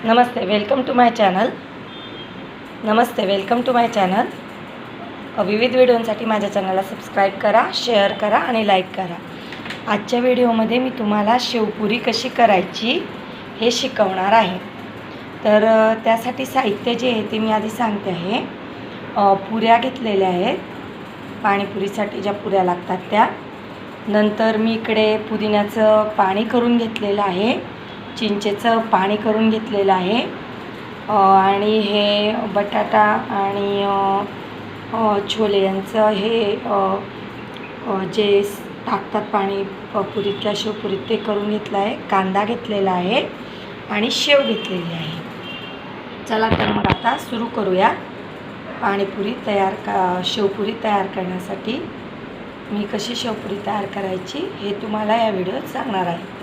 Namaste, welcome to my channel. विविध व्हिडिओंसाठी माझ्या चॅनलला सबस्क्राईब करा, शेअर करा आणि लाईक करा. आजच्या व्हिडिओमध्ये मी तुम्हाला शेवपुरी कशी करायची हे शिकवणार आहे. तर त्यासाठी साहित्य जे आहे ते मी आधी सांगते आहे. पुऱ्या घेतलेल्या आहेत, पाणीपुरीसाठी ज्या पुऱ्या लागतात त्या. नंतर मी इकडे पुदिन्याचं पाणी करून घेतलेलं आहे, चिंचेचं पाणी करून घेतलेलं आहे, आणि हे बटाटा आणि छोले यांचं हे जे टाकतात पाणी पुरीतल्या शेवपुरीत ते करून घेतलं आहे. कांदा घेतलेला आहे आणि शेव घेतलेली आहे. चला तर मग आता सुरू करूया. पाणीपुरी शेवपुरी तयार करण्यासाठी मी कशी शेवपुरी तयार करायची हे तुम्हाला या व्हिडिओत सांगणार आहे.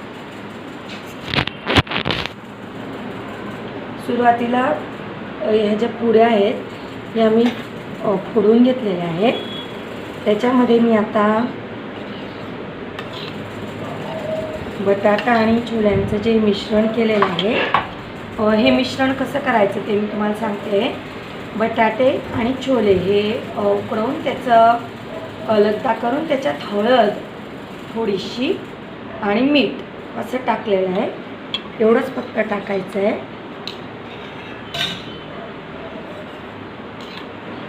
सुरुवातीला ह्या ज्या पुऱ्या आहेत या मी फोडून घेतलेल्या आहेत. त्याच्यामध्ये मी आता बटाटा आणि छोल्यांचं जे मिश्रण केलेलं आहे, हे मिश्रण कसं करायचं ते मी तुम्हाला सांगते. बटाटे आणि छोले हे उकडवून त्याचं लगदा करून त्याच्यात हळद थोडीशी आणि मीठ असं टाकलेलं आहे. एवढंच फक्त टाकायचं आहे.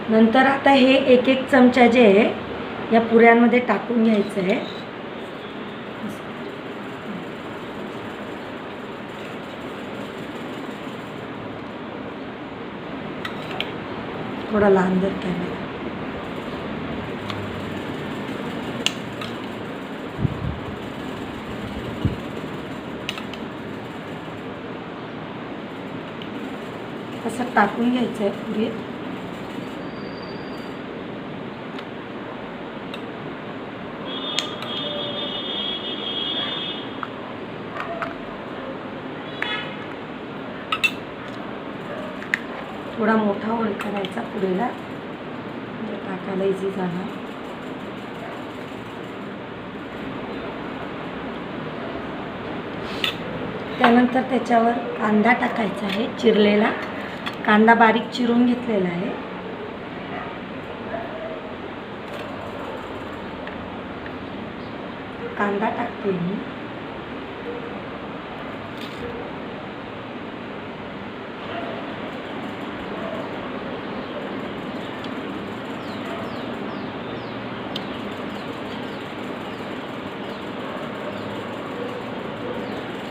नंतर आता हे एक एक चमचा जे आहे या पुऱ्यांमध्ये टाकून घ्यायचं आहे. थोडा लहान जर कॅमेरा. असं टाकून घ्यायचं आहे पुरी. थोडा मोठा होल करायचा पुरीला, म्हणजे टाकायला इझी जाणार. त्यानंतर त्याच्यावर कांदा टाकायचा आहे, चिरलेला कांदा बारीक चिरून घेतलेला आहे. कांदा टाकते मी.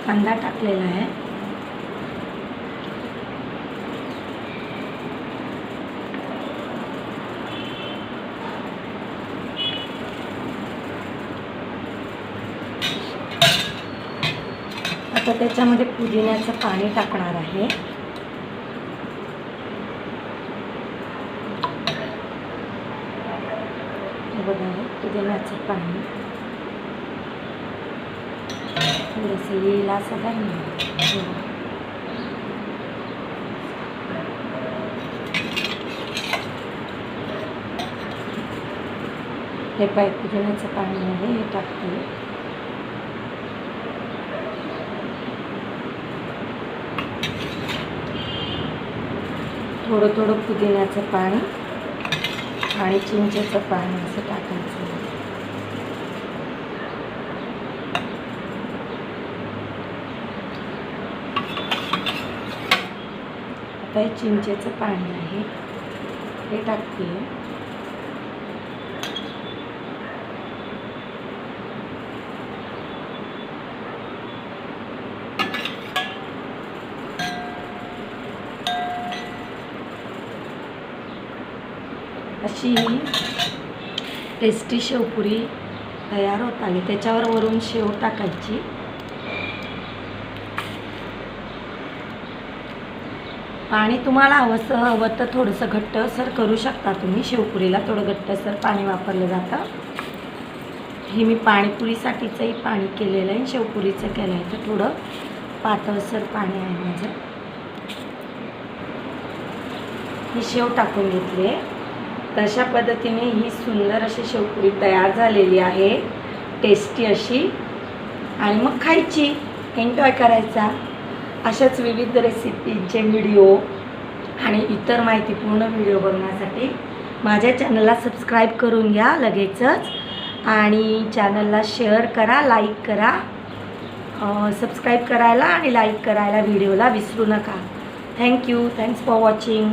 कांदा टाकलेला आहे. आता त्याच्यामध्ये पुदिन्याचं पाणी टाकणार आहे. बघा, पुदिन्याचं पाणी थोडंसं येईल असं नाही. हे पुदिन्याचं पाणी आहे, हे टाकते. थोडं थोडं पुदिन्याचं पाणी आणि चिंचेचं पाणी असं टाकायचं. आता हे चिंचेचं पाणी आहे, हे टाकते. अशी टेस्टी शेवपुरी तयार होत आली. त्याच्यावर वरून शेव टाकायची. पाणी तुम्हाला हवं तर थोडंसं घट्टसर करू शकता तुम्ही. शेवपुरीला थोडं घट्टसर पाणी वापरलं जातं. हे मी पाणीपुरीसाठीचंही पाणी केलेलं आहे, शेवपुरीचं केलं आहे तर थोडं पातळसर पाणी आहे माझं. ही शेव टाकून घेतली आहे. तशा पद्धतीने ही सुंदर अशी शेवपुरी तयार झालेली आहे, टेस्टी अशी. आणि मग खायची, एन्जॉय करायचा. अशाच विविध रेसिपींचे व्हिडिओ आणि इतर माहितीपूर्ण व्हिडिओ बघण्यासाठी माझ्या चॅनलला सबस्क्राईब करून घ्या लगेचच आणि चॅनलला शेअर करा, लाईक करा. सबस्क्राईब करायला आणि लाईक करायला व्हिडिओला विसरू नका. थँक्यू. Thanks for watching.